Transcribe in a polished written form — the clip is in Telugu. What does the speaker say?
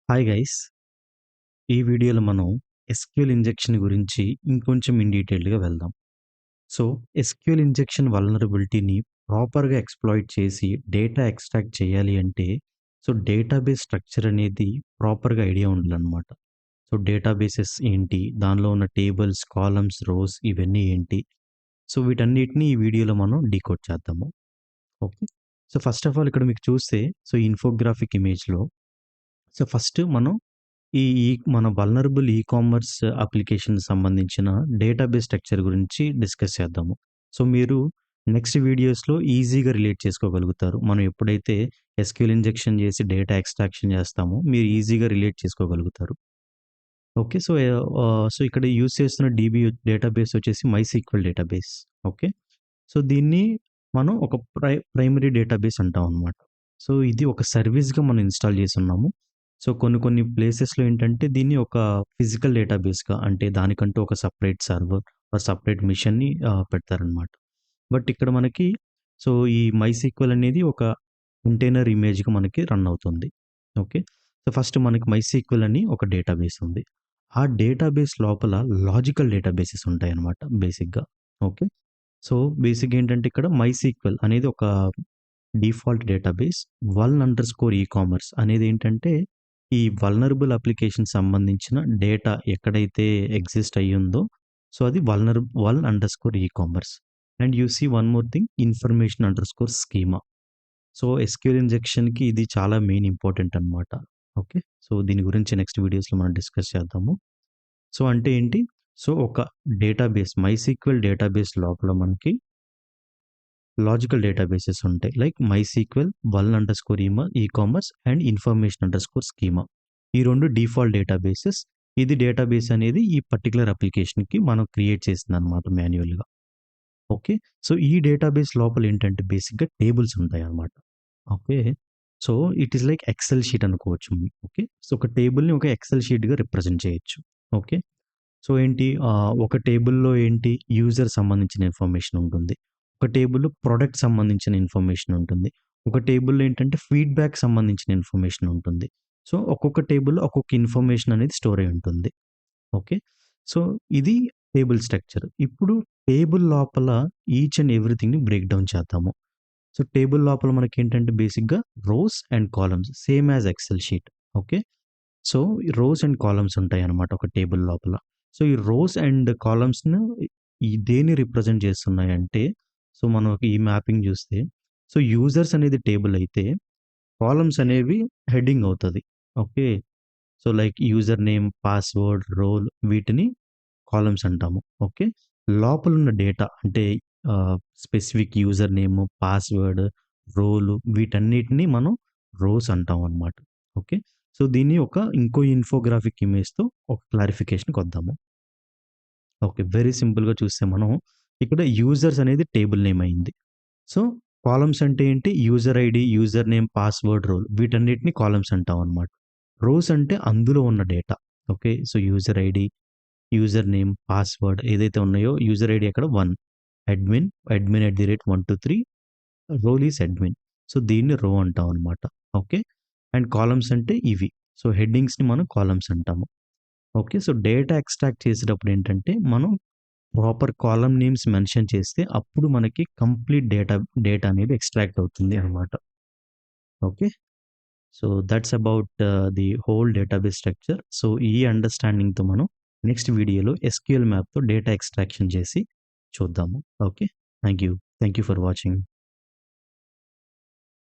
Hi guys! ఈ వీడియోలో మనం ఎస్‌క్యూఎల్ ఇంజెక్షన్ గురించి ఇంకొంచెం ఇన్ డీటెయిల్డ్‌గా వెళ్దాం. సో, ఎస్‌క్యూఎల్ ఇంజెక్షన్ వల్నరబిలిటీని ప్రాపర్‌గా ఎక్స్‌ప్లాయిట్ చేసి డేటా ఎక్స్ట్రాక్ట్ చేయాలి అంటే, సో, డేటాబేస్ స్ట్రక్చర్ అనేది ప్రాపర్‌గా ఐడియా ఉండాలనమాట. సో, డేటాబేసెస్ ఏంటి? దానిలో ఉన్న టేబుల్స్, కాలమ్స్, రోస్ ఇవన్నీ ఏంటి? సో, వీటన్నిటిని ఈ వీడియోలో మనం డీకోడ్ చేద్దాము. Okay. So, first of all ఇక్కడ మీకు చూస్తే సో, ఇన్ఫోగ్రాఫిక్ ఇమేజ్‌లో సో, ఫస్ట్ మనం ఈ ఈ మన వల్నరబుల్ కామర్స్ అప్లికేషన్‌కి సంబంధించిన డేటాబేస్ స్ట్రక్చర్ గురించి డిస్కస్ చేద్దాము. సో, మీరు నెక్స్ట్ వీడియోస్‌లో ఈజీగా రిలేట్ చేసుకోగలుగుతారు. మనం ఎప్పుడైతే ఎస్‌క్యూఎల్ ఇంజెక్షన్ చేసి డేటా ఎక్స్ట్రాక్షన్ చేస్తామో, మీరు ఈజీగా రిలేట్ చేసుకోగలుగుతారు. ఓకే. సో, ఇక్కడ యూజ్ చేస్తున్న డేటాబేస్ వచ్చేసి మైసీక్వెల్ డేటాబేస్. ఓకే. సో, దీన్ని మనం ఒక ప్రైమరీ డేటాబేస్ అంటాం అనమాట. సో, ఇది ఒక సర్వీస్‌గా మనం ఇన్‌స్టాల్ చేసున్నాము. సో, కొన్ని కొన్ని ప్లేసెస్‌లో ఏంటంటే దీన్ని ఒక ఫిజికల్ డేటాబేస్‌గా అంటే దానికంటూ ఒక సెపరేట్ సర్వర్, ఒక సెపరేట్ మిషన్‌ని పెడతారనమాట. బట్ ఇక్కడ మనకి సో, ఈ మైసీక్వెల్ అనేది ఒక కంటైనర్ ఇమేజ్‌గా మనకి రన్ అవుతుంది. ఓకే. సో, ఫస్ట్ మనకి మైసీక్వెల్ అని ఒక డేటాబేస్ ఉంది. ఆ డేటాబేస్ లోపల లాజికల్ డేటాబేసెస్ ఉంటాయన్నమాట బేసిక్‌గా. ఓకే. సో, బేసిక్‌గా ఏంటంటే ఇక్కడ మైసీక్వెల్ అనేది ఒక డిఫాల్ట్ డేటాబేస్. ఈకామర్స్ అనేదేంటంటే, ఈ వల్నరబుల్ అప్లికేషన్ సంబంధించిన డేటా ఎక్కడైతే ఎగ్జిస్ట్ అయ్యుందో, సో, అది ecommerce. And you see one more thing schema. So, SQL ఇంజెక్షన్‌కి ఇది చాలా మెయిన్ ఇంపార్టెంట్ అనమాట. ఓకే. సో, దీని గురించి నెక్స్ట్ వీడియోస్‌లో మనం డిస్కస్ చేద్దాము. సో, అంటే ఏంటి? సో, ఒక మైసీక్వెల్ డేటాబేస్ లోపల మనకి లాజికల్ డేటాబేసెస్ ఉంటాయి. Like MySQL, ecommerce and schema. ఈ 2 డిఫాల్ట్ డేటాబేసెస్. ఇది డేటాబేస్ అనేది ఈ పర్టిక్యులర్ అప్లికేషన్‌కి మనం క్రియేట్ చేసిందనమాట మాన్యువల్‌గా. ఓకే. సో, ఈ డేటాబేస్ లోపల ఏంటంటే బేసిక్‌గా టేబుల్స్ ఉంటాయన్నమాట. Okay. So, it is like Excel sheet అనుకోవచ్చు మీరు. ఓకే. సో, ఒక టేబుల్‌ని ఒక ఎక్సెల్ షీట్‌గా రిప్రజెంట్ చేయొచ్చు. ఓకే. సో, ఏంటి ఒక టేబుల్‌లో ఏంటి యూజర్ సంబంధించిన ఇన్ఫర్మేషన్ ఉంటుంది. ఒక టేబుల్‌లో ప్రొడక్ట్ సంబంధించిన ఇన్ఫర్మేషన్ ఉంటుంది. ఒక టేబుల్‌లో ఏంటంటే ఫీడ్‌బ్యాక్ సంబంధించిన ఇన్ఫర్మేషన్ ఉంటుంది. సో, ఒక్కొక్క టేబుల్‌లో ఒక్కొక్క ఇన్ఫర్మేషన్ అనేది స్టోర్ అయ్యి ఉంటుంది. ఓకే. సో, ఇది టేబుల్ స్ట్రక్చర్. ఇప్పుడు టేబుల్ లోపల ఈచ్ అండ్ ఎవ్రీథింగ్‌ని బ్రేక్ డౌన్ చేద్దాము. సో, టేబుల్ లోపల మనకేంటంటే బేసిక్‌గా rows and columns same as Excel sheet. Okay. So, rows and columns ఉంటాయన్నమాట ఒక టేబుల్ లోపల. సో, ఈ రోస్ అండ్ కాలమ్స్‌ను దేన్ని రిప్రజెంట్ చేస్తున్నాయంటే, సో, మనం ఈ మ్యాపింగ్ చూస్తే, సో, యూజర్స్ అనేది టేబుల్ అయితే, కాలమ్స్ అనేవి హెడ్డింగ్ అవుతది. Okay. So, like user name, password, role వీటిని కాలమ్స్ అంటాము. ఓకే. లోపలున్న డేటా అంటే specific user name, password, role వీటన్నిటిని మనం రోస్ అంటాం అన్నమాట. ఓకే. సో, దీన్ని ఇంకో ఇన్ఫోగ్రాఫిక్ ఇమేజ్‌తో ఒక క్లారిఫికేషన్‌కొద్దాము. ఓకే. వెరీ సింపుల్‌గా చూస్తే మనం ఇక్కడ యూజర్స్ అనేది టేబుల్ నేమ్ అయింది. సో, కాలమ్స్ అంటే ఏంటి? User ID, user name, password, role వీటన్నిటిని కాలమ్స్ అంటాం అన్నమాట. రోస్ అంటే అందులో ఉన్న data. Okay. So, user ID, user name, password ఏదైతే ఉన్నాయో యూజర్ ఐడీ అక్కడ 1 admin, admin@123 role is admin. So, దీన్ని రో అంటాం అన్నమాట. ఓకే. అండ్ కాలమ్స్ అంటే ఇవి. సో, హెడ్డింగ్స్‌ని మనం కాలమ్స్ అంటాము. ఓకే. సో, డేటా ఎక్స్ట్రాక్ట్ చేసేటప్పుడు ఏంటంటే, మనం ప్రాపర్ కాలమ్ నేమ్స్ మెన్షన్ చేస్తే అప్పుడు మనకి కంప్లీట్ డేటా అనేది ఎక్స్ట్రాక్ట్ అవుతుంది అన్నమాట. Okay. So, that's about the whole database structure. So, ఈ అండర్‌స్టాండింగ్‌తో మనం నెక్స్ట్ వీడియోలో ఎస్‌క్యూఎల్ మ్యాప్‌తో డేటా ఎక్స్ట్రాక్షన్ చేసి చూద్దాము. Okay. Thank you. Thank you for watching.